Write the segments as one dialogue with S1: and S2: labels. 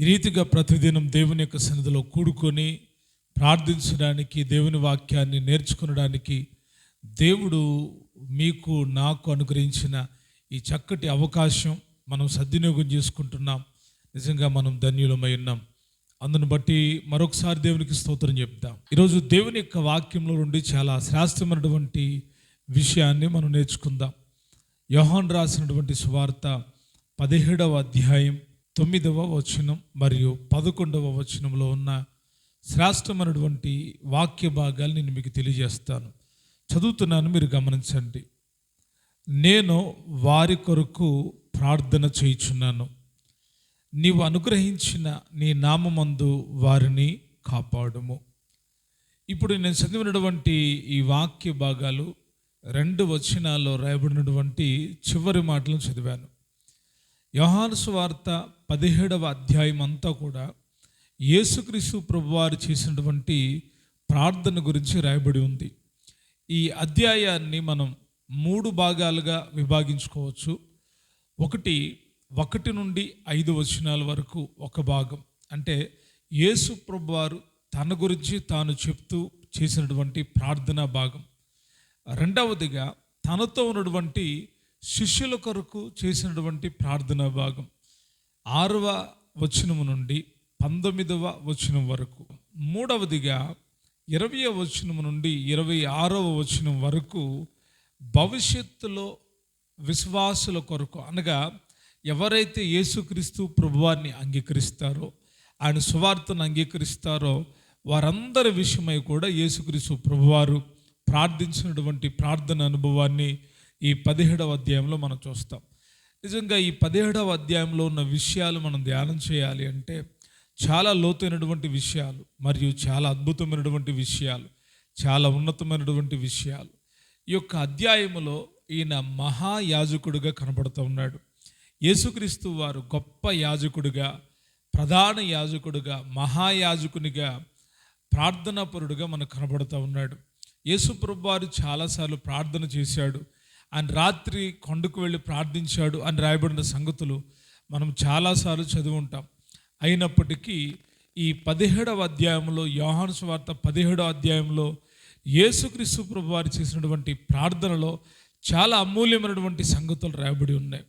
S1: ఈ రీతిగా ప్రతిదినం దేవుని యొక్క సన్నిధిలో కూడుకొని ప్రార్థించడానికి, దేవుని వాక్యాన్ని నేర్చుకునడానికి దేవుడు మీకు నాకు అనుగ్రహించిన ఈ చక్కటి అవకాశం మనం సద్వినియోగం చేసుకుంటున్నాం. నిజంగా మనం ధన్యులమై ఉన్నాం. అందును బట్టి మరొకసారి దేవునికి స్తోత్రం చెప్తాం. ఈరోజు దేవుని యొక్క వాక్యంలో నుండి చాలా శ్రేష్టమైనటువంటి విషయాన్ని మనం నేర్చుకుందాం. యోహాను రాసినటువంటి సువార్త 17వ అధ్యాయం 9వ వచనం మరియు 11వ వచనంలో ఉన్న శ్రేష్టమైనటువంటి వాక్య భాగాలు నేను మీకు తెలియజేస్తాను. చదువుతున్నాను, మీరు గమనించండి. నేను వారి కొరకు ప్రార్థన చేయుచున్నాను, నీవు అనుగ్రహించిన నీ నామమందు వారిని కాపాడుము. ఇప్పుడు నేను చదివినటువంటి ఈ వాక్య భాగాలు 2 వచనాల్లో రాయబడినటువంటి చివరి మాటలను చదివాను. యోహాను సువార్త 17వ అధ్యాయం అంతా కూడా యేసుక్రీస్తు ప్రభువారు చేసినటువంటి ప్రార్థన గురించి రాయబడి ఉంది. ఈ అధ్యాయాన్ని మనం 3 భాగాలుగా విభాగించుకోవచ్చు. 1 నుండి 5 వచనాల వరకు ఒక భాగం, అంటే యేసు ప్రభువారు తన గురించి తాను చెప్తూ చేసినటువంటి ప్రార్థనా భాగం. రెండవదిగా తనతో ఉన్నటువంటి శిష్యుల కొరకు చేసినటువంటి ప్రార్థనా భాగం 6వ వచనము నుండి 19వ వచనం వరకు. మూడవదిగా 20వ వచనము నుండి 26వ వచనం వరకు భవిష్యత్తులో విశ్వాసుల కొరకు, అనగా ఎవరైతే యేసుక్రీస్తు ప్రభువారిని అంగీకరిస్తారో, ఆయన సువార్తను అంగీకరిస్తారో వారందరి విషయమై కూడా యేసుక్రీస్తు ప్రభువారు ప్రార్థించినటువంటి ప్రార్థన అనుభవాన్ని ఈ 17వ అధ్యాయంలో మనం చూస్తాం. నిజంగా ఈ 17వ అధ్యాయంలో ఉన్న విషయాలు మనం ధ్యానం చేయాలి అంటే చాలా లోతైనటువంటి విషయాలు మరియు చాలా అద్భుతమైనటువంటి విషయాలు, చాలా ఉన్నతమైనటువంటి విషయాలు. ఈ యొక్క అధ్యాయములో ఈయన మహాయాజకుడిగా కనబడుతూ ఉన్నాడు. యేసుక్రీస్తు వారు గొప్ప యాజకుడిగా, ప్రధాన యాజకుడిగా, మహాయాజకునిగా, ప్రార్థనాపరుడుగా మనకు కనబడుతూ ఉన్నాడు. యేసు ప్రభు వారు చాలాసార్లు ప్రార్థన చేశాడు. ఆయన రాత్రి కొండకు వెళ్ళి ప్రార్థించాడు అని రాయబడిన సంగతులు మనం చాలాసార్లు చదివి ఉంటాం. అయినప్పటికీ ఈ 17వ అధ్యాయంలో, యోహాను సువార్త 17వ అధ్యాయంలో యేసుక్రీస్తు ప్రభు వారు చేసినటువంటి ప్రార్థనలో చాలా అమూల్యమైనటువంటి సంగతులు రాయబడి ఉన్నాయి.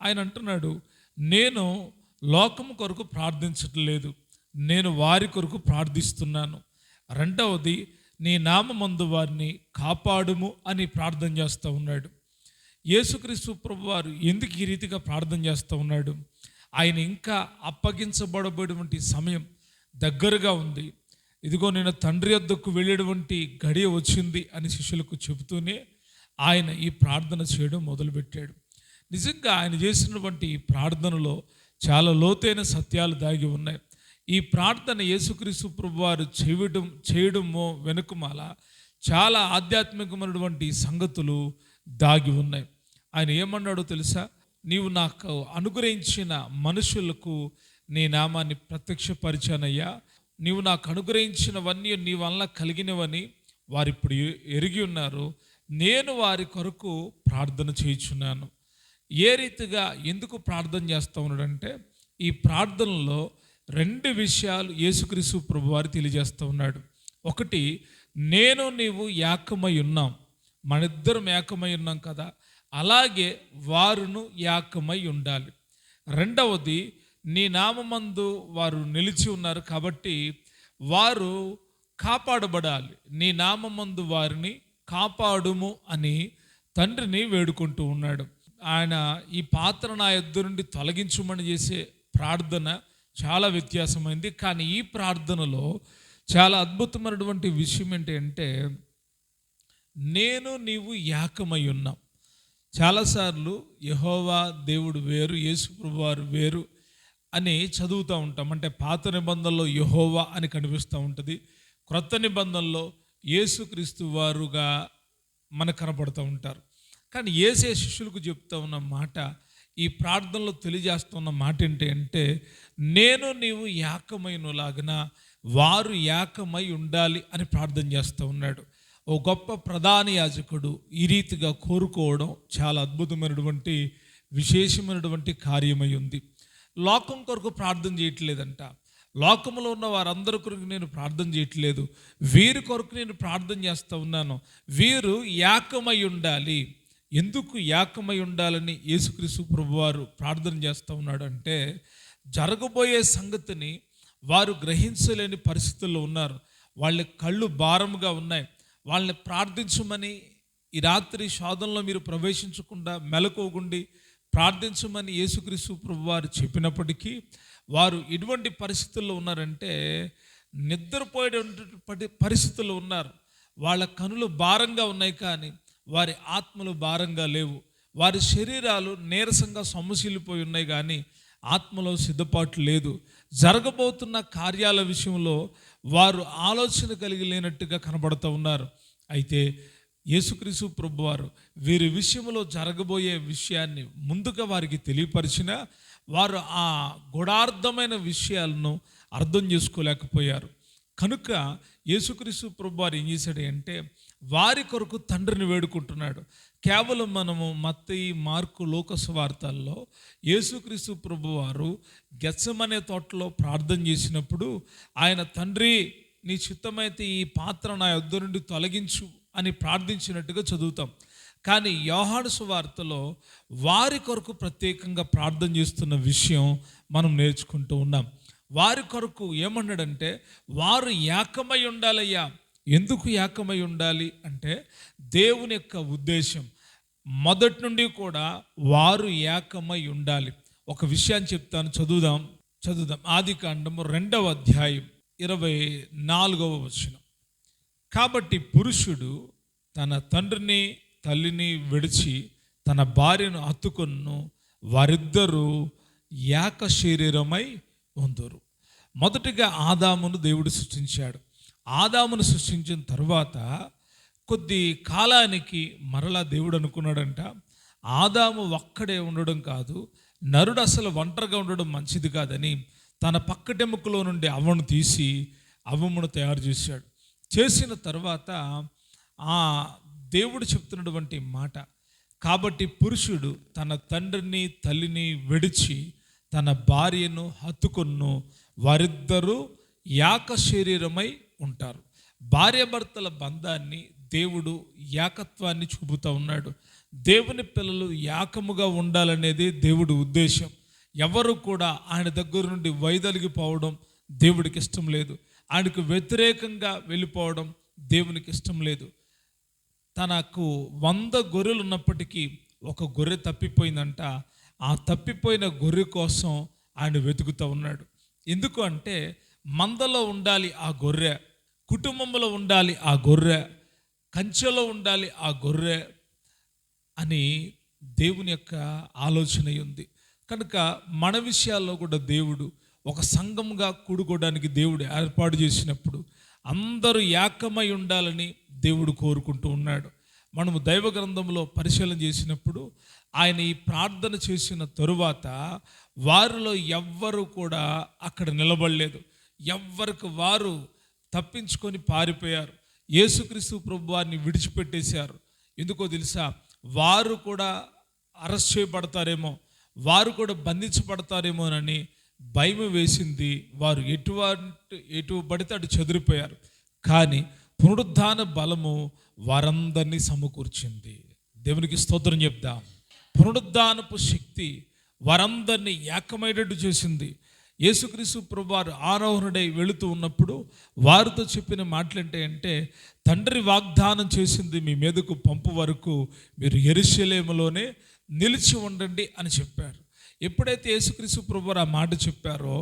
S1: ఆయన అంటున్నాడు, నేను లోకము కొరకు ప్రార్థించట్లేదు, నేను వారి కొరకు ప్రార్థిస్తున్నాను. రెండవది, నీ నామమందు వారిని కాపాడుము అని ప్రార్థన చేస్తూ ఉన్నాడు. యేసుక్రీస్తు ప్రభువారు ఎందుకు ఈ రీతిగా ప్రార్థన చేస్తూ ఉన్నాడు? ఆయన ఇంకా అప్పగించబడబడినటువంటి సమయం దగ్గరగా ఉంది. ఇదిగో నేను తండ్రి యొద్దకు వెళ్ళేటువంటి గడియ వచ్చింది అని శిష్యులకు చెబుతూనే ఆయన ఈ ప్రార్థన చేయడం మొదలుపెట్టాడు. నిజంగా ఆయన చేసినటువంటి ఈ ప్రార్థనలో చాలా లోతైన సత్యాలు దాగి ఉన్నాయి. ఈ ప్రార్థన యేసుక్రీస్తు ప్రభువారు చేయడమో వెనుకమాల చాలా ఆధ్యాత్మికమైనటువంటి సంగతులు దాగి ఉన్నాయి. ఆయన ఏమన్నాడో తెలుసా? నీవు నాకు అనుగ్రహించిన మనుషులకు నీ నామాన్ని ప్రత్యక్షపరిచానయ్యా, నీవు నాకు అనుగ్రహించినవన్నీ నీ వల్ల కలిగినవని వారిప్పుడు ఎరిగి ఉన్నారు, నేను వారి కొరకు ప్రార్థన చేయుచున్నాను. ఏ రీతిగా ఎందుకు ప్రార్థన చేస్తూ ఉన్నాడంటే, ఈ ప్రార్థనలో 2 విషయాలు యేసుక్రీస్తు ప్రభువారు తెలియజేస్తూ ఉన్నాడు. 1, నేను నీవు ఏకమై ఉన్నాం, మనిద్దరం ఏకమై ఉన్నాం కదా, అలాగే వారును ఏకమై ఉండాలి. రెండవది, నీ నామమందు వారు నిలిచి ఉన్నారు కాబట్టి వారు కాపాడబడాలి, నీ నామమందు వారిని కాపాడుము అని తండ్రిని వేడుకుంటూ ఉన్నాడు. ఆయన ఈ పాత్ర నా యొద్ద నుండి తొలగించుమని చేసే ప్రార్థన చాలా వ్యత్యాసమైంది. కానీ ఈ ప్రార్థనలో చాలా అద్భుతమైనటువంటి విషయం ఏంటంటే, నేను నీవు ఏకమై ఉన్నాం. చాలాసార్లు యెహోవా దేవుడు వేరు, యేసు ప్రభువారు వేరు అని చదువుతూ ఉంటాం. అంటే పాత నిబంధనలో యెహోవా అని కనిపిస్తూ ఉంటుంది, క్రొత్త నిబంధనలో యేసుక్రీస్తు వారుగా మనకు కనపడుతూ ఉంటారు. కానీ యేసే శిష్యులకు చెప్తా ఉన్న మాట, ఈ ప్రార్థనలో తెలియజేస్తున్న మాట ఏంటంటే, నేను నీవు ఏకమైనలాగన వారు ఏకమై ఉండాలి అని ప్రార్థన చేస్తూ ఉన్నాడు. ఓ గొప్ప ప్రధాన యాజకుడు ఈ రీతిగా కోరుకోవడం చాలా అద్భుతమైనటువంటి విశేషమైనటువంటి కార్యమై ఉంది. లోకం కొరకు ప్రార్థన చేయట్లేదంట. లోకంలో ఉన్న వారందరి కొరకు నేను ప్రార్థన చేయట్లేదు, వీరి కొరకు నేను ప్రార్థన చేస్తూ ఉన్నాను. వీరు ఏకమై ఉండాలి. ఎందుకు ఏకమై ఉండాలని యేసుక్రీస్తు ప్రభువారు ప్రార్థన చేస్తూ ఉన్నాడు అంటే, జరగబోయే సంగతిని వారు గ్రహించలేని పరిస్థితుల్లో ఉన్నారు. వాళ్ళ కళ్ళు భారముగా ఉన్నాయి. వాళ్ళని ప్రార్థించమని ఈ రాత్రి శోధనలో మీరు ప్రవేశించకుండా మెలకువగుండి ప్రార్థించమని యేసుక్రీస్తు ప్రభువారు చెప్పినప్పటికీ వారు ఎటువంటి పరిస్థితుల్లో ఉన్నారంటే, నిద్రపోయేటువంటి పరిస్థితుల్లో ఉన్నారు. వాళ్ళ కనులు భారంగా ఉన్నాయి కానీ వారి ఆత్మలు భారంగా లేవు. వారి శరీరాలు నీరసంగా సొమ్మసిల్లిపోయి ఉన్నాయి కానీ ఆత్మలో సిద్ధపాటు లేదు. జరగబోతున్న కార్యాల విషయంలో వారు ఆలోచన కలిగి లేనట్టుగా కనబడుతూ ఉన్నారు. అయితే యేసుక్రీస్తు ప్రభువారు వీరి విషయంలో జరగబోయే విషయాన్ని ముందుగా వారికి తెలియపరిచిన వారు ఆ గూఢార్థమైన విషయాలను అర్థం చేసుకోలేకపోయారు. కనుక యేసుక్రీస్తు ప్రభువారు ఏం చేశాడు అంటే, వారి కొరకు తండ్రిని వేడుకుంటున్నాడు. కేవలం మనము మత్తయి, మార్కు, లూకా సువార్తల్లో యేసుక్రీస్తు ప్రభువారు గెత్సెమనే తోటలో ప్రార్థన చేసినప్పుడు ఆయన, తండ్రి నీ చిత్తమైతే ఈ పాత్ర నా యొద్ద నుండి తొలగించు అని ప్రార్థించినట్టుగా చదువుతాం. కానీ యోహాను సువార్తలో వారి కొరకు ప్రత్యేకంగా ప్రార్థన చేస్తున్న విషయం మనం నేర్చుకుంటూ ఉన్నాం. వారి కొరకు ఏమన్నాడంటే, వారు ఏకమై ఉండాలయ్యా. ఎందుకు ఏకమై ఉండాలి అంటే, దేవుని యొక్క ఉద్దేశం మొదటి నుండి కూడా వారు ఏకమై ఉండాలి. ఒక విషయాన్ని చెప్తాను, చదువుదాం. ఆదికాండము 2వ అధ్యాయం 24వ వచనం. కాబట్టి పురుషుడు తన తండ్రిని తల్లిని విడిచి తన భార్యను హత్తుకొను, వారిద్దరూ ఏక శరీరమై ఉందురు. మొదటిగా ఆదామును దేవుడు సృష్టించాడు. ఆదామును సృష్టించిన తర్వాత కొద్ది కాలానికి మరలా దేవుడు అనుకున్నాడంట, ఆదాము ఒక్కడే ఉండడం కాదు, నరుడు అసలు ఒంటరిగా ఉండడం మంచిది కాదని తన పక్కటెముకలో నుండి అవ్వను తీసి అవ్వమును తయారు చేశాడు. చేసిన తర్వాత ఆ దేవుడు చెప్తున్నటువంటి మాట, కాబట్టి పురుషుడు తన తండ్రిని తల్లిని విడిచి తన భార్యను హత్తుకొను, వారిద్దరూ ఏక శరీరమై ఉంటారు. భార్యాభర్తల బంధాన్ని దేవుడు ఏకత్వాన్ని చూపుతూ ఉన్నాడు. దేవుని పిల్లలు ఏకముగా ఉండాలనేది దేవుడి ఉద్దేశం. ఎవరు కూడా ఆయన దగ్గర నుండి వైదొలిగిపోవడం దేవుడికి ఇష్టం లేదు. ఆయనకు వ్యతిరేకంగా వెళ్ళిపోవడం దేవునికి ఇష్టం లేదు. తనకు 100 గొర్రెలు ఉన్నప్పటికీ ఒక గొర్రె తప్పిపోయిందంట. ఆ తప్పిపోయిన గొర్రె కోసం ఆయన వెతుకుతూ ఉన్నాడు. ఎందుకు అంటే, మందలో ఉండాలి ఆ గొర్రె, కుటుంబంలో ఉండాలి ఆ గొర్రె, కంచెలో ఉండాలి ఆ గొర్రె అని దేవుని యొక్క ఆలోచన ఉంది. కనుక మన విషయాల్లో కూడా దేవుడు ఒక సంఘంగా కూడుకోవడానికి దేవుడు ఏర్పాటు చేసినప్పుడు అందరూ ఏకమై ఉండాలని దేవుడు కోరుకుంటూ ఉన్నాడు. మనము దైవ గ్రంథంలో పరిశీలన చేసినప్పుడు ఆయన ఈ ప్రార్థన చేసిన తరువాత వారిలో ఎవ్వరు కూడా అక్కడ నిలబడలేదు. ఎవ్వరికి వారు తప్పించుకొని పారిపోయారు. యేసుక్రీస్తు ప్రభువారిని విడిచిపెట్టేశారు. ఎందుకో తెలుసా? వారు కూడా అరెస్ట్ చేయబడతారేమో, వారు కూడా బంధించబడతారేమోనని భయం వేసింది. వారు ఎటు పడితే అటు చెదిరిపోయారు. కానీ పునరుద్ధాన బలము వారందరినీ సమకూర్చింది. దేవునికి స్తోత్రం చెప్దాం. పునరుద్ధానపు శక్తి వారందరినీ ఏకమైనట్టు చేసింది. యేసుక్రీస్తు ప్రభువారు ఆరోహణుడై వెళుతూ ఉన్నప్పుడు వారితో చెప్పిన మాటలు ఏంటంటే, తండ్రి వాగ్దానం చేసింది మీ మీదకు పంపు వరకు మీరు యెరూషలేములోనే నిలిచి ఉండండి అని చెప్పారు. ఎప్పుడైతే యేసుక్రీస్తు ప్రభువారు ఆ మాట చెప్పారో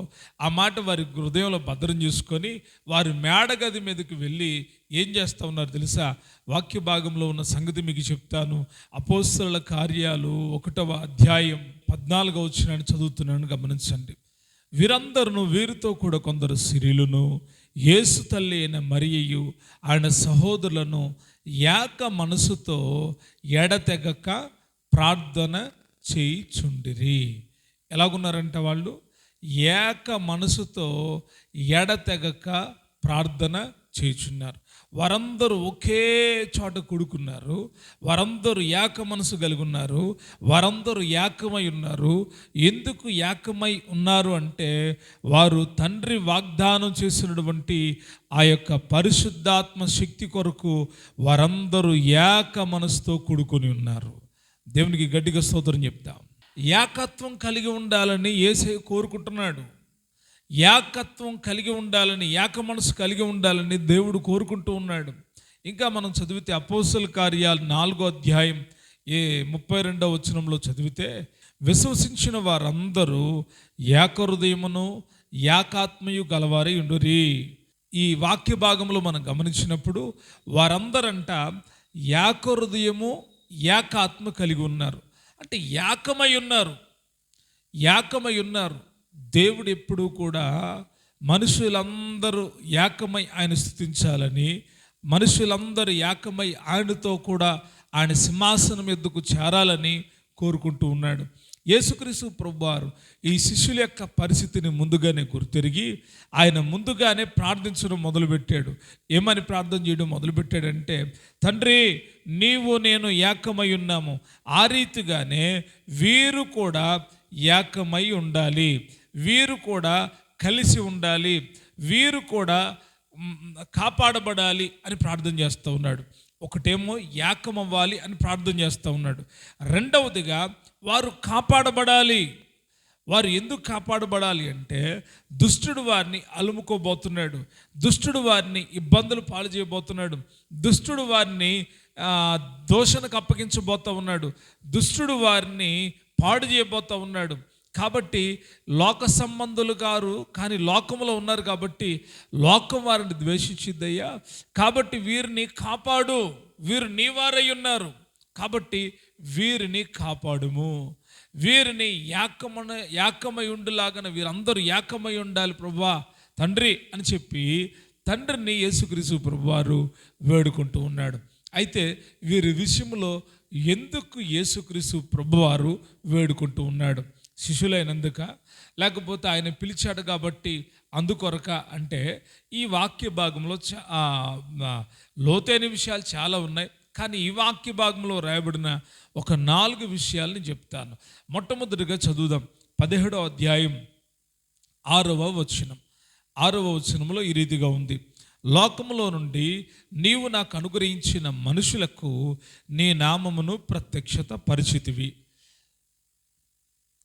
S1: ఆ మాట వారి హృదయంలో భద్రం చేసుకొని వారి మేడగది మీదకి వెళ్ళి ఏం చేస్తూ ఉన్నారు తెలుసా? వాక్య భాగంలో ఉన్న సంగతి మీకు చెప్తాను. అపోస్తలుల కార్యాలు 1వ అధ్యాయం 14వ వచనాన్ని చదువుతున్నాను, గమనించండి. వీరందరూ వీరితో కూడా కొందరు సిరిలును యేసు తల్లి అయిన మరియయు ఆయన సహోదరులను ఏక మనసుతో ఎడతెగక ప్రార్థన చేయుచుండిరి. ఎలాగున్నారంట వాళ్ళు? ఏక మనసుతో ఎడతెగక ప్రార్థన చేయుచున్నారు. వారందరూ ఒకే చోట కూడుకున్నారు, వారందరూ ఏక మనసు కలిగి ఉన్నారు, వారందరూ ఏకమై ఉన్నారు. ఎందుకు ఏకమై ఉన్నారు అంటే వారు తండ్రి వాగ్దానం చేసినటువంటి ఆ యొక్క పరిశుద్ధాత్మ శక్తి కొరకు వారందరూ ఏక మనసుతో కూడుకొని ఉన్నారు. దేవునికి గట్టిగా స్తోత్రం చెప్తాం. ఏకత్వం కలిగి ఉండాలని యేసయ్య కోరుకుంటున్నాడు. ఏకత్వం కలిగి ఉండాలని, ఏక మనసు కలిగి ఉండాలని దేవుడు కోరుకుంటూ ఉన్నాడు. ఇంకా మనం చదివితే అపోస్తల కార్యాలు 4వ అధ్యాయం 32వ వచనంలో చదివితే, విశ్వసించిన వారందరూ ఏక హృదయమును ఏకాత్మయు గలవారై ఉండురి. ఈ వాక్య భాగంలో మనం గమనించినప్పుడు వారందరంట ఏక హృదయము ఏకాత్మ కలిగి ఉన్నారు. అంటే ఏకమై ఉన్నారు, ఏకమై ఉన్నారు. దేవుడు ఎప్పుడూ కూడా మనుషులందరూ ఏకమై ఆయన స్తుతించాలని, మనుషులందరూ ఏకమై ఆయనతో కూడా ఆయన సింహాసనం ఎద్దుకు చేరాలని కోరుకుంటూ ఉన్నాడు. యేసుక్రీస్తు ప్రభువారు ఈ శిష్యుల యొక్క పరిస్థితిని ముందుగానే గుర్తెరిగి ఆయన ముందుగానే ప్రార్థించడం మొదలుపెట్టాడు. ఏమని ప్రార్థన చేయడం మొదలుపెట్టాడంటే, తండ్రి నీవు నేను ఏకమై ఉన్నాము, ఆ రీతిగానే వీరు కూడా ఏకమై ఉండాలి, వీరు కూడా కలిసి ఉండాలి, వీరు కూడా కాపాడబడాలి అని ప్రార్థన చేస్తూ ఉన్నాడు. ఒకటేమో ఏకమవ్వాలి అని ప్రార్థన చేస్తూ ఉన్నాడు. రెండవదిగా వారు కాపాడబడాలి. వారు ఎందుకు కాపాడబడాలి అంటే దుష్టుడు వారిని అలుముకోబోతున్నాడు, దుష్టుడు వారిని ఇబ్బందులు పాలు చేయబోతున్నాడు, దుష్టుడు వారిని దోషణకు అప్పగించబోతూ ఉన్నాడు, దుష్టుడు వారిని పాడు చేయబోతూ ఉన్నాడు. కాబట్టి లోక సంబంధులు గారు కానీ లోకంలో ఉన్నారు కాబట్టి లోకం వారిని ద్వేషించిద్దయ్యా, కాబట్టి వీరిని కాపాడు, వీరు నీవారై ఉన్నారు కాబట్టి వీరిని కాపాడుము, వీరిని ఏకమై ఉండులాగా వీరందరూ ఏకమై ఉండాలి ప్రభువా తండ్రి అని చెప్పి తండ్రిని యేసుక్రీస్తు ప్రభువారు వేడుకుంటూ ఉన్నాడు. అయితే వీరి విషయంలో ఎందుకు యేసుక్రీస్తు ప్రభువారు వేడుకుంటూ ఉన్నాడు? శిష్యులైనందుక, లేకపోతే ఆయన పిలిచాడు కాబట్టి అందుకొరక అంటే ఈ వాక్య భాగంలో లోతైన విషయాలు చాలా ఉన్నాయి. కానీ ఈ వాక్య భాగంలో రాయబడిన ఒక 4 విషయాలని చెప్తాను. మొట్టమొదటిగా చదువుదాం. 17వ అధ్యాయం 6వ వచనం. 6వ వచనంలో ఈ రీతిగా ఉంది, లోకములో నుండి నీవు నాకు అనుగ్రహించిన మనుషులకు నీ నామమును ప్రత్యక్షత పరిచితివి.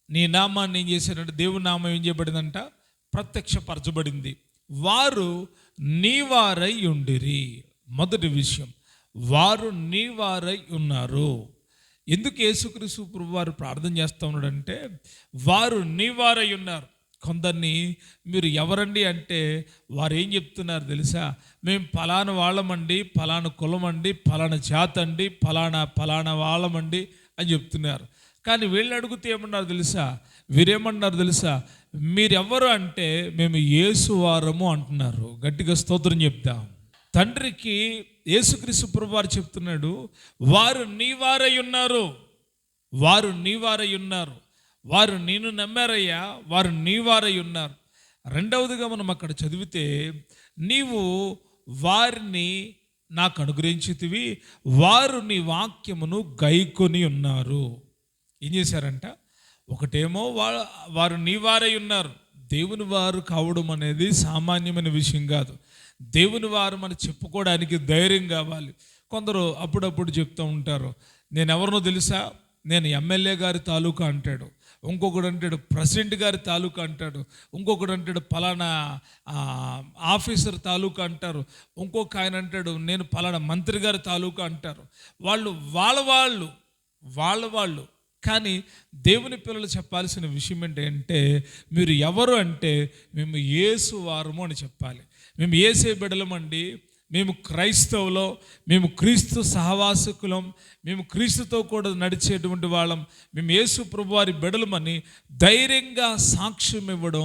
S1: నీ నామాన్ని ఏం చేశారంటే, దేవుని నామం ఏం చేయబడిందంట? ప్రత్యక్షపరచబడింది. వారు నీవారై ఉండిరి. మొదటి విషయం, వారు నీవారై ఉన్నారు. ఎందుకు యేసుక్రీస్తు ప్రభువు వారు ప్రార్థన చేస్తూ ఉన్నాడంటే వారు నీవారై ఉన్నారు. కొందరిని మీరు ఎవరండి అంటే వారు ఏం చెప్తున్నారు తెలుసా? మేము ఫలానా వాళ్ళమండి, ఫలానా కులమండి, ఫలానా జాతి అండి, ఫలానా వాళ్ళమండి అని చెప్తున్నారు. కానీ వీళ్ళు అడిగితే ఏమన్నారు తెలుసా? వీరేమన్నారు తెలుసా? మీరెవరు అంటే మేము యేసు వారము అంటున్నారు. గట్టిగా స్తోత్రం చెప్తాం. తండ్రికి యేసుక్రీస్తు ప్రభువారు చెప్తున్నాడు, వారు నీవారై ఉన్నారు, వారు నీవారై ఉన్నారు, వారు నిన్ను నమ్మారయ్యా, వారు నీవారై ఉన్నారు. రెండవదిగా మనం అక్కడ చదివితే, నీవు వారిని నాకు అనుగ్రహించితివి, వారు నీ వాక్యమును గైకొని ఉన్నారు. ఏం చేశారంట? ఒకటేమో వారు నీవారై ఉన్నారు. దేవుని వారు కావడం అనేది సామాన్యమైన విషయం కాదు. దేవుని వారు మనం చెప్పుకోవడానికి ధైర్యం కావాలి. కొందరు అప్పుడప్పుడు చెప్తూ ఉంటారు, నేను ఎవరినో తెలుసా, నేను ఎమ్మెల్యే గారి తాలూకా అంటాడు, ఇంకొకడు అంటాడు ప్రెసిడెంట్ గారి తాలూకా అంటాడు, ఇంకొకడు అంటాడు పలానా ఆఫీసర్ తాలూకా అంటారు, ఇంకొక ఆయన అంటాడు నేను పలానా మంత్రి గారి తాలూకా అంటారు. వాళ్ళు కానీ దేవుని పిల్లలు చెప్పాల్సిన విషయం ఏంటంటే, మీరు ఎవరు అంటే మేము యేసు వారము అని చెప్పాలి. మేము యేసే బిడ్డలమండి, మేము క్రైస్తవులో, మేము క్రీస్తు సహవాసకులం, మేము క్రీస్తుతో కూడా నడిచేటువంటి వాళ్ళం, మేము యేసు ప్రభువారి బిడ్డలమని ధైర్యంగా సాక్ష్యం ఇవ్వడం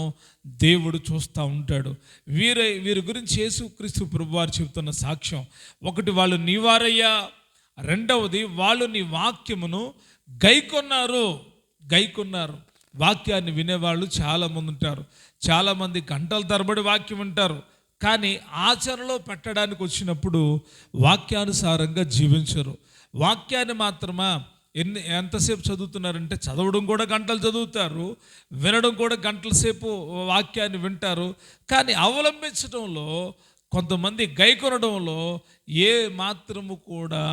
S1: దేవుడు చూస్తూ ఉంటాడు. వీరి గురించి యేసు క్రీస్తు ప్రభువారు చెబుతున్న సాక్ష్యం ఒకటి, వాళ్ళు నీవారయ్యా. రెండవది, వాళ్ళు నీ వాక్యమును గైకొన్నారు. వాక్యాన్ని వినేవాళ్ళు చాలామంది ఉంటారు. చాలామంది గంటల తరబడి వాక్యం వింటారు, కానీ ఆచరణలో పెట్టడానికి వచ్చినప్పుడు వాక్యానుసారంగా జీవించరు. వాక్యాన్ని మాత్రమా ఎంతసేపు చదువుతున్నారంటే, చదవడం కూడా గంటలు చదువుతారు, వినడం కూడా గంటల సేపు వాక్యాన్ని వింటారు. కానీ అవలంబించడంలో, కొంతమంది గైకొనడంలో ఏ మాత్రము కూడా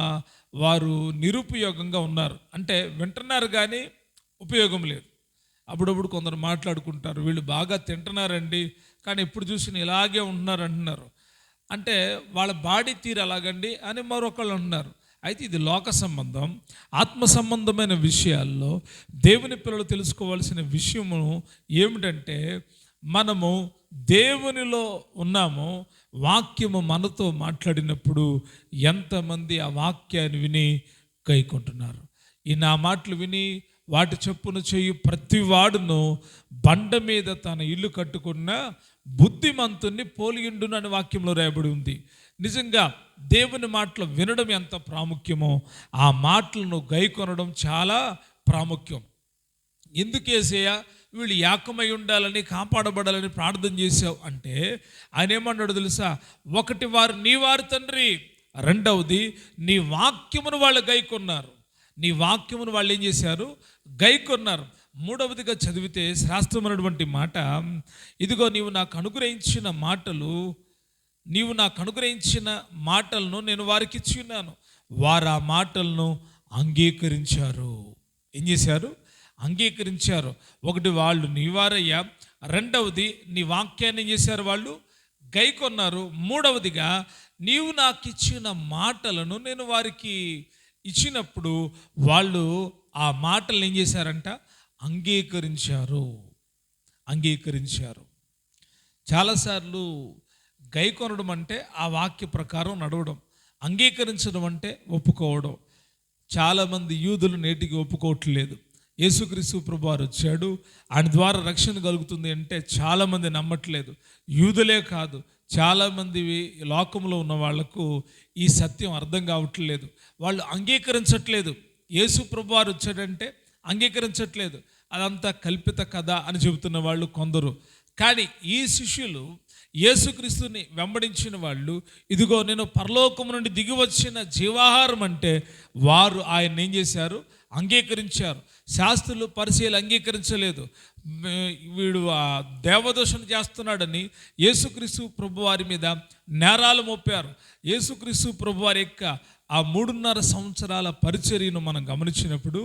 S1: వారు నిరుపయోగంగా ఉన్నారు. అంటే వింటున్నారు కానీ ఉపయోగం లేదు. అప్పుడప్పుడు కొందరు మాట్లాడుకుంటారు, వీళ్ళు బాగా తింటున్నారండి కానీ ఎప్పుడు చూసిన ఇలాగే ఉంటున్నారు అంటున్నారు. అంటే వాళ్ళ బాడీ తీరు అలాగండి అని మరొకళ్ళు అంటున్నారు. అయితే ఇది లోక సంబంధం. ఆత్మ సంబంధమైన విషయాల్లో దేవుని పిల్లలు తెలుసుకోవాల్సిన విషయము ఏమిటంటే, మనము దేవునిలో ఉన్నాము. వాక్యము మనతో మాట్లాడినప్పుడు ఎంతమంది ఆ వాక్యాన్ని విని గైకొంటున్నారు? ఈ నా మాటలు విని వాటి చొప్పున చేయు ప్రతి వాడును బండ మీద తన ఇల్లు కట్టుకున్న బుద్ధిమంతుణ్ణి పోలియుండును అని వాక్యంలో రాయబడి ఉంది. నిజంగా దేవుని మాటలు వినడం ఎంత ప్రాముఖ్యమో, ఆ మాటలను గైకొనడం చాలా ప్రాముఖ్యం. ఎందుకేసయ్యా వీళ్ళు ఏకమై ఉండాలని, కాపాడబడాలని ప్రార్థన చేసావు అంటే, ఆయన ఏమన్నాడు తెలుసా? ఒకటి, వారు నీ వారు తండ్రి. రెండవది, నీ వాక్యమును వాళ్ళు గైకొన్నారు. నీ వాక్యమును వాళ్ళు ఏం చేశారు? గైకొన్నారు. మూడవదిగా చదివితే శాస్త్రమైనటువంటి మాట, ఇదిగో నీవు నాకు అనుగ్రహించిన మాటలను నేను వారికి ఇచ్చి ఉన్నాను, వారు ఆ మాటలను అంగీకరించారు. ఏం చేశారు? అంగీకరించారు. ఒకటి, వాళ్ళు నీవారయ్యా. రెండవది, నీ వాక్యాన్ని ఏం చేశారు? వాళ్ళు గైకొన్నారు. మూడవదిగా, నీవు నాకు ఇచ్చిన మాటలను నేను వారికి ఇచ్చినప్పుడు వాళ్ళు ఆ మాటలను ఏం చేశారంట? అంగీకరించారు. చాలాసార్లు గైకొనడం అంటే ఆ వాక్య ప్రకారం నడవడం, అంగీకరించడం అంటే ఒప్పుకోవడం. చాలామంది యూదులు నేటికి ఒప్పుకోవట్లేదు. యేసుక్రీస్తు ప్రభువారు వచ్చాడు, ఆయన ద్వారా రక్షణ కలుగుతుంది అంటే చాలామంది నమ్మట్లేదు. యూదులే కాదు, చాలామంది లోకంలో ఉన్న వాళ్లకు ఈ సత్యం అర్థం కావట్లేదు. వాళ్ళు అంగీకరించట్లేదు. యేసు ప్రభువారు వచ్చాడంటే అంగీకరించట్లేదు. అదంతా కల్పిత కథ అని చెబుతున్న వాళ్ళు కొందరు. కానీ ఈ శిష్యులు, యేసుక్రీస్తుని వెంబడించిన వాళ్ళు, ఇదిగో నేను పరలోకము నుండి దిగి వచ్చిన జీవాహారం అంటే వారు ఆయన ఏం చేశారు? అంగీకరించారు. శాస్త్రులు, పరిసయ్యులు అంగీకరించలేదు. వీడు దేవదోషణ చేస్తున్నాడని యేసుక్రీస్తు ప్రభువారి మీద నేరాలు మోపారు. యేసుక్రీస్తు ప్రభువారి యొక్క ఆ 3.5 సంవత్సరాల పరిచర్యను మనం గమనించినప్పుడు,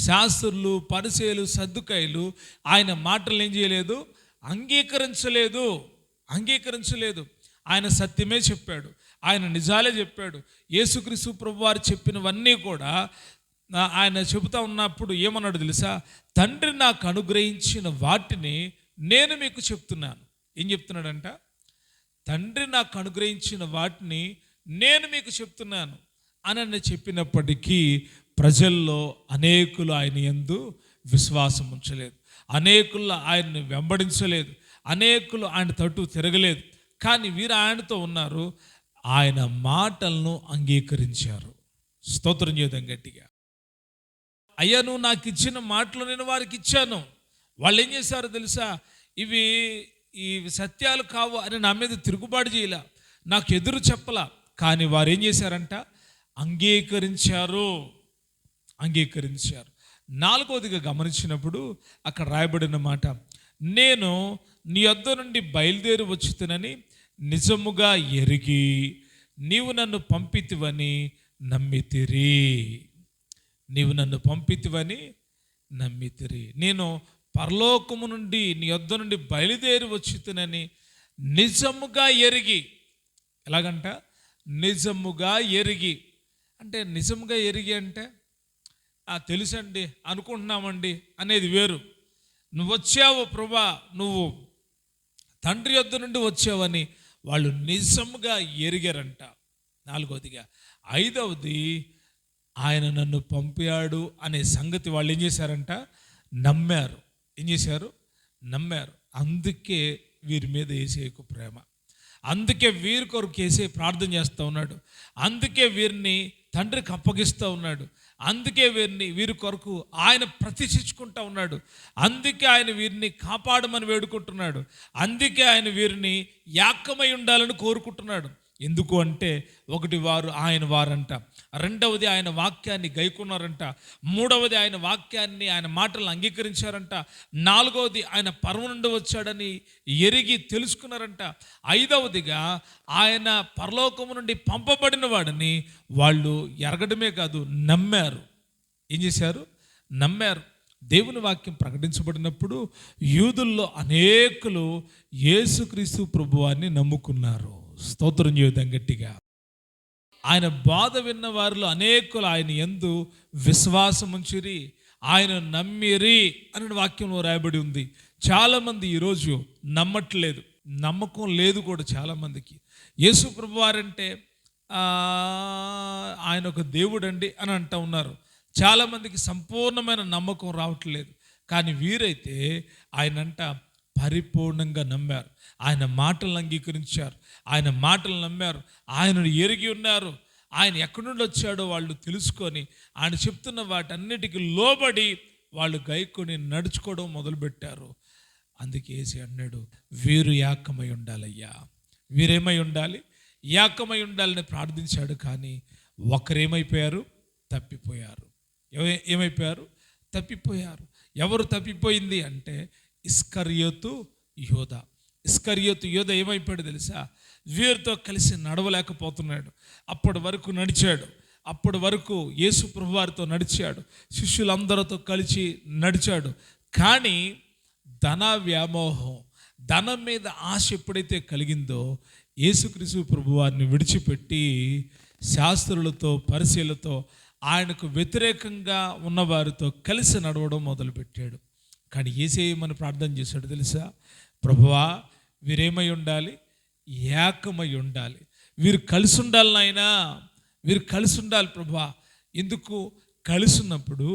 S1: శాస్త్రులు, పరిసయ్యులు, సద్దుకాయులు ఆయన మాటలు ఏం చేయలేదు? అంగీకరించలేదు. ఆయన సత్యమే చెప్పాడు, ఆయన నిజాలే చెప్పాడు. యేసుక్రీస్తు ప్రభువారు చెప్పినవన్నీ కూడా ఆయన చెబుతా ఉన్నప్పుడు ఏమన్నాడు తెలుసా? తండ్రి నాకు అనుగ్రహించిన వాటిని నేను మీకు చెప్తున్నాను. ఏం చెప్తున్నాడంట? తండ్రి నాకు అనుగ్రహించిన వాటిని నేను మీకు చెప్తున్నాను అని చెప్పినప్పటికీ ప్రజల్లో అనేకులు ఆయన యందు విశ్వాసం ఉంచలేదు, అనేకులు ఆయన్ని వెంబడించలేదు, అనేకులు ఆయన తట్టు తిరగలేదు. కానీ వీరు ఆయనతో ఉన్నారు, ఆయన మాటలను అంగీకరించారు. స్తోత్రం చేద్దాం గట్టిగా. అయ్యా, నువ్వు నాకు ఇచ్చిన మాటలు నేను వారికి ఇచ్చాను. వాళ్ళు ఏం చేశారో తెలుసా? ఈ సత్యాలు కావు అని నా మీద తిరుగుబాటు చేయలే, నాకు ఎదురు చెప్పలా. కానీ వారు ఏం చేశారంట? అంగీకరించారు. నాలుగవదిగా గమనించినప్పుడు అక్కడ రాయబడిన మాట, నేను నీ వద్ద నుండి బయలుదేరి వచ్చుతునని నిజముగా ఎరిగి నీవు నన్ను పంపితివని నమ్మితిరి. నేను పరలోకము నుండి నీ వద్ద నుండి బయలుదేరి వచ్చుతునని నిజముగా ఎరిగి. ఎలాగంట? నిజముగా ఎరిగి. అంటే నిజముగా ఎరిగి అంటే తెలుసండి, అనుకుంటున్నామండి అనేది వేరు. నువ్వు వచ్చావు ప్రభా, నువ్వు తండ్రి యొద్ద నుండి వచ్చావని వాళ్ళు నిజముగా ఎరిగారంట. నాలుగవదిగా. ఐదవది, ఆయన నన్ను పంపాడు అనే సంగతి వాళ్ళు ఏం చేశారంట? నమ్మారు. అందుకే వీరి మీద యేసేకు ప్రేమ, అందుకే వీరి కొరకు యేసే ప్రార్థన చేస్తూ ఉన్నాడు, అందుకే వీరిని తండ్రికి అప్పగిస్తూ ఉన్నాడు, అందుకే వీరి కొరకు ఆయన ప్రతిష్ఠించుకుంటా ఉన్నాడు. అందుకే ఆయన వీరిని కాపాడమని వేడుకుంటున్నాడు. అందుకే ఆయన వీరిని ఏకమై ఉండాలని కోరుకుంటున్నాడు. ఎందుకు అంటే, ఒకటి ఆయన వారంట, రెండవది ఆయన వాక్యాన్ని గైకున్నారంట, మూడవది ఆయన వాక్యాన్ని ఆయన మాటలను అంగీకరించారంట, నాలుగవది ఆయన పరమ నుండి వచ్చాడని ఎరిగి తెలుసుకున్నారంట, ఐదవదిగా ఆయన పరలోకము నుండి పంపబడిన వాడిని వాళ్ళు ఎరగడమే కాదు, నమ్మారు. ఏం చేశారు? నమ్మారు. దేవుని వాక్యం ప్రకటించబడినప్పుడు యూదుల్లో అనేకులు యేసుక్రీస్తు ప్రభువాన్ని నమ్ముకున్నారు. స్తోత్రం చేద్దాం గట్టిగా. ఆయన బాధ విన్న వారిలో అనేకులు ఆయన యందు విశ్వాసం ఉంచిరి, ఆయన నమ్మిరి అని వాక్యంలో రాయబడి ఉంది. చాలామంది ఈరోజు నమ్మట్లేదు, నమ్మకం లేదు కూడా చాలామందికి. యేసు ప్రభువారంటే ఆయన ఒక దేవుడు అండి అని అంటూ ఉన్నారు. చాలామందికి సంపూర్ణమైన నమ్మకం రావట్లేదు. కానీ వీరైతే ఆయనంట పరిపూర్ణంగా నమ్మారు. ఆయన మాటలను అంగీకరించారు, ఆయన మాటలు నమ్మారు, ఆయనను ఎరిగి ఉన్నారు. ఆయన ఎక్కడి నుండి వచ్చాడో వాళ్ళు తెలుసుకొని ఆయన చెప్తున్న వాటన్నిటికీ లోబడి వాళ్ళు గైకొని నడుచుకోవడం మొదలుపెట్టారు. అందుకే యేసు అన్నాడు, వీరు ఏకమై ఉండాలయ్యా. వీరేమై ఉండాలి? ఏకమై ఉండాలని ప్రార్థించాడు. కానీ ఒకరేమైపోయారు? తప్పిపోయారు. ఏమైపోయారు? తప్పిపోయారు. ఎవరు తప్పిపోయింది అంటే ఇస్కరియోతు యోధ. ఇస్కరియోతు యోధ ఏమైపోయాడు తెలుసా? వీరితో కలిసి నడవలేకపోతున్నాడు. అప్పటి వరకు నడిచాడు, అప్పటి వరకు యేసు ప్రభువారితో నడిచాడు, శిష్యులందరితో కలిసి నడిచాడు. కానీ ధన వ్యామోహం, ధనం మీద ఆశ ఎప్పుడైతే కలిగిందో యేసుక్రీస్తు ప్రభువారిని విడిచిపెట్టి శాస్త్రులతో పరిశీలతో ఆయనకు వ్యతిరేకంగా ఉన్నవారితో కలిసి నడవడం మొదలుపెట్టాడు. కానీ యేసేయమని ప్రార్థన చేశాడు తెలుసా? ప్రభువా, వీరేమై ఉండాలి? ఏకమై ఉండాలి. వీరు కలిసి ఉండాలి నాయనా, వీరు కలిసి ఉండాలి ప్రభువా. ఎందుకు? కలిసి ఉన్నప్పుడు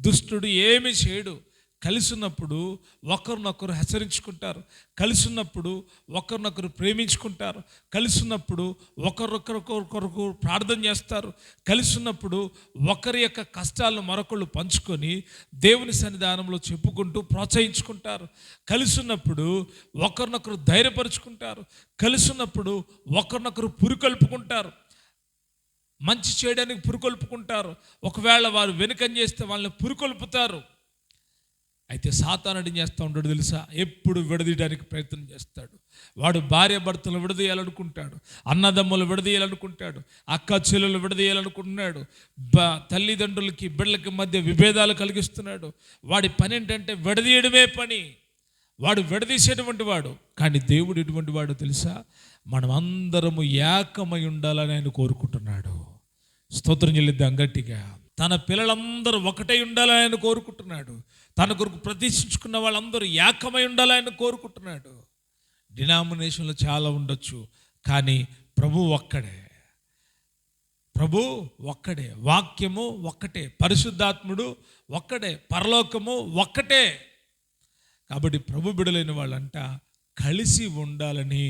S1: దుష్టుడు ఏమి చేయడు. కలిసి ఉన్నప్పుడు ఒకరినొకరు హెచ్చరించుకుంటారు, కలిసి ఉన్నప్పుడు ఒకరినొకరు ప్రేమించుకుంటారు, కలిసి ఉన్నప్పుడు ఒకరికొకరు ప్రార్థన చేస్తారు, కలిసి ఉన్నప్పుడు ఒకరి యొక్క కష్టాలను మరొకళ్ళు పంచుకొని దేవుని సన్నిధానంలో చెప్పుకుంటూ ప్రోత్సహించుకుంటారు, కలిసి ఉన్నప్పుడు ఒకరినొకరు ధైర్యపరుచుకుంటారు, కలిసి ఉన్నప్పుడు ఒకరినొకరు పురికొల్పుకుంటారు, మంచి చేయడానికి పురికొల్పుకుంటారు. ఒకవేళ వారు వెనుకం చేస్తే వాళ్ళని పురికొల్పుతారు. అయితే సాతానుడు ఏం చేస్తూ ఉంటాడు తెలుసా? ఎప్పుడు విడదీయడానికి ప్రయత్నం చేస్తాడు. వాడు భార్య భర్తలు విడదీయాలనుకుంటాడు, అన్నదమ్ములు విడదీయాలనుకుంటాడు, అక్క చెల్లెలు విడదీయాలనుకుంటున్నాడు, తల్లిదండ్రులకి బిడ్డలకి మధ్య విభేదాలు కలిగిస్తున్నాడు. వాడి పని ఏంటంటే విడదీయడమే పని. వాడు విడదీసేటువంటి వాడు. కానీ దేవుడు ఎటువంటి వాడు తెలుసా? మనం అందరము ఏకమై ఉండాలని ఆయన కోరుకుంటున్నాడు. స్తోత్రం చెల్లిద్దాం గట్టిగా. తన పిల్లలందరూ ఒకటై ఉండాలని ఆయన కోరుకుంటున్నాడు. తన కొరకు ప్రతిష్ఠించుకున్న వాళ్ళందరూ ఏకమై ఉండాలని కోరుకుంటున్నాడు. డినామినేషన్లు చాలా ఉండొచ్చు, కానీ ప్రభు ఒక్కడే. ప్రభు ఒక్కడే, వాక్యము ఒక్కటే, పరిశుద్ధాత్ముడు ఒక్కడే, పరలోకము ఒక్కటే. కాబట్టి ప్రభు బిడలైన వాళ్ళంట కలిసి ఉండాలని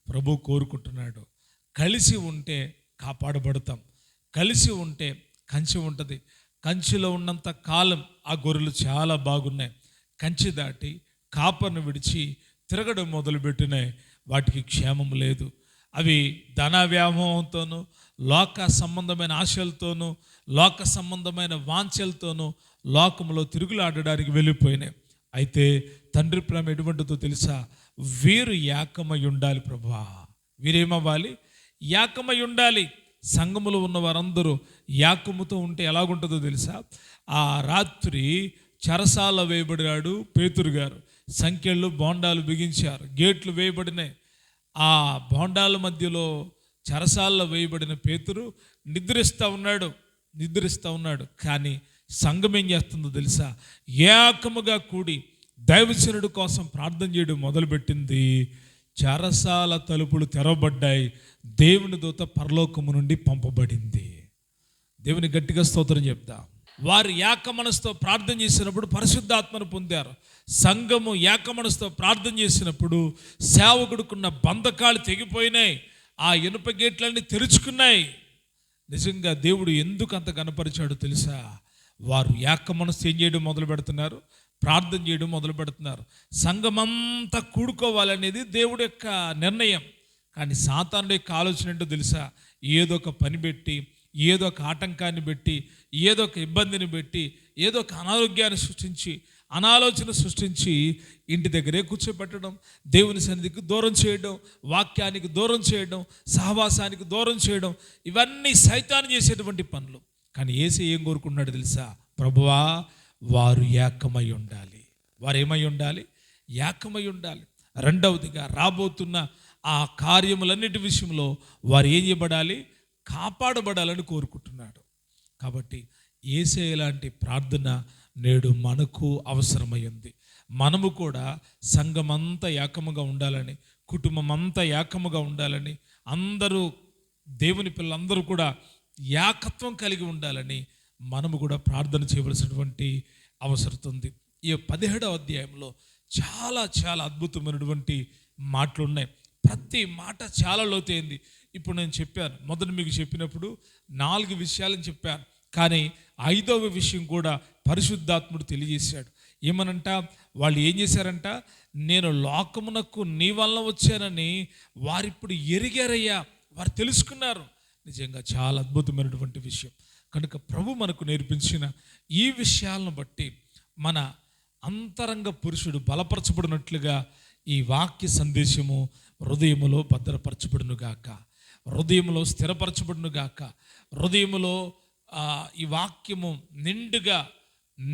S1: ప్రభు కోరుకుంటున్నాడు. కలిసి ఉంటే కాపాడబడతాం, కలిసి ఉంటే కంచె ఉంటుంది. కంచెలో ఉన్నంత కాలం ఆ గొర్రెలు చాలా బాగున్నాయి. కంచె దాటి కాపర్ను విడిచి తిరగడం మొదలుపెట్టినాయి. వాటికి క్షేమం లేదు. అవి ధన వ్యామోహంతోనూ, లోక సంబంధమైన ఆశలతోనూ, లోక సంబంధమైన వాంఛలతోనూ లోకంలో తిరుగులాడడానికి వెళ్ళిపోయినాయి. అయితే తండ్రి ప్రేమ ఎటువంటిదో తెలుసా? వీరు ఏకమై ఉండాలి ప్రభువా. వీరేమవ్వాలి? ఏకమై ఉండాలి. సంఘములో ఉన్న వారందరూ ఏకముతో ఉంటే ఎలాగుంటుందో తెలుసా? ఆ రాత్రి చెరసాల వేయబడినాడు పేతురు గారు. సంఖ్యలు బోండాలు బిగించారు, గేట్లు వేయబడినాయి. ఆ బోండాల మధ్యలో చెరసాల్లో వేయబడిన పేతురు నిద్రిస్తూ ఉన్నాడు. కానీ సంఘం ఏం చేస్తుందో తెలుసా? ఏకముగా కూడి దైవజనుడి కోసం ప్రార్థన చేయడం మొదలుపెట్టింది. చెరసాల తలుపులు తెరవబడ్డాయి. దేవుని దూత పరలోకము నుండి పంపబడింది. దేవుని గట్టిగా స్తోత్రం చెప్తా. వారు ఏక మనసుతో ప్రార్థన చేసినప్పుడు పరిశుద్ధాత్మను పొందారు. సంఘము ఏక మనసుతో ప్రార్థన చేసినప్పుడు సేవకుడుకున్న బంధకాలు తెగిపోయినాయి. ఆ ఇనుప గేట్లన్నీ తెరుచుకున్నాయి. నిజంగా దేవుడు ఎందుకు అంత గణపరిచాడో తెలుసా? వారు ఏక మనసు ఏం చేయడం మొదలు పెడుతున్నారు, ప్రార్థన చేయడం మొదలు పెడుతున్నారు. సంఘమంతా కూడుకోవాలనేది దేవుడి యొక్క నిర్ణయం. కానీ సాతానుడి యొక్క ఆలోచన ఏంటో తెలుసా? ఏదో ఒక పని పెట్టి, ఏదో ఒక ఆటంకాన్ని పెట్టి, ఏదో ఒక ఇబ్బందిని పెట్టి, ఏదో ఒక అనారోగ్యాన్ని సృష్టించి, అనాలోచన సృష్టించి ఇంటి దగ్గరే కూర్చోబెట్టడం, దేవుని సన్నిధికి దూరం చేయడం, వాక్యానికి దూరం చేయడం, సహవాసానికి దూరం చేయడం, ఇవన్నీ సైతాను చేసేటువంటి పనులు. కానీ యేసయ్య ఏం కోరుకున్నాడు తెలుసా? ప్రభువా, వారు ఏకమై ఉండాలి. వారు ఏమై ఉండాలి? ఏకమై ఉండాలి. రెండవదిగా రాబోతున్న ఆ కార్యములన్నిటి విషయంలో వారు ఏం చేయబడాలి? కాపాడబడాలని కోరుకుంటున్నాడు. కాబట్టి యేసయ్య లాంటి ప్రార్థన నేడు మనకు అవసరమై ఉంది. మనము కూడా సంఘమంతా ఏకముగా ఉండాలని, కుటుంబం అంతా ఏకముగా ఉండాలని, అందరూ దేవుని పిల్లలందరూ కూడా ఏకత్వం కలిగి ఉండాలని మనము కూడా ప్రార్థన చేయవలసినటువంటి అవసరం ఉంది. ఈ 17వ అధ్యాయంలో చాలా చాలా అద్భుతమైనటువంటి మాటలు ఉన్నాయి. ప్రతి మాట చాలా లోతైంది. ఇప్పుడు నేను చెప్పాను, మొదట మీకు చెప్పినప్పుడు 4 విషయాలని చెప్పాను. కానీ 5వ విషయం కూడా పరిశుద్ధాత్ముడు తెలియజేశాడు. ఏమనంట? వాళ్ళు ఏం చేశారంట? నేను లోకమునకు నీ వలన వచ్చానని వారిప్పుడు ఎరిగారయ్యా, వారు తెలుసుకున్నారు. నిజంగా చాలా అద్భుతమైనటువంటి విషయం. కనుక ప్రభు మనకు నేర్పించిన ఈ విషయాలను బట్టి మన అంతరంగ పురుషుడు బలపరచబడినట్లుగా ఈ వాక్య సందేశము హృదయములో భద్రపరచబడునుగాక, హృదయములో స్థిరపరచబడునుగాక, హృదయములో ఈ వాక్యము నిండుగా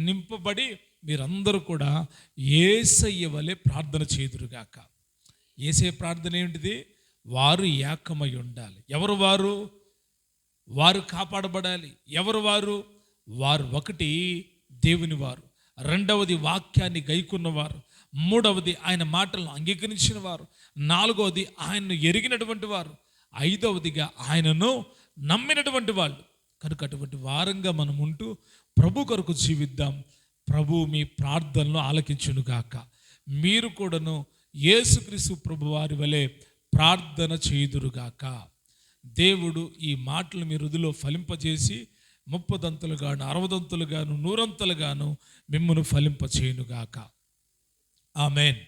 S1: నింపబడి మీరందరూ కూడా యేసయ్య వలె ప్రార్థన చేదురుగాక. యేసయ్య ప్రార్థన ఏంటిది? వారు ఏకమై ఉండాలి. ఎవరు వారు? వారు కాపాడబడాలి. ఎవరు వారు? వారు ఒకటి దేవుని వారు, రెండవది వాక్యాన్ని గైకున్నవారు, మూడవది ఆయన మాటలను అంగీకరించిన వారు, నాలుగవది ఆయన్ను ఎరిగినటువంటి వారు, ఐదవదిగా ఆయనను నమ్మినటువంటి వాళ్ళు. కనుక అటువంటి వారంగా మనం ఉంటూ ప్రభు కొరకు జీవిద్దాం. ప్రభు మీ ప్రార్థనలు ఆలకించునుగాక. మీరు కూడాను యేసుక్రీస్తు ప్రభు వారి వలె ప్రార్థన చేయుదురుగాక. దేవుడు ఈ మాటలు మీ హృదయలో ఫలింపజేసి 30దంతులుగాను, 60దంతులుగాను, 100 అంతలుగాను మిమ్మును ఫలింపచేయునుగాక. ఆమేన్.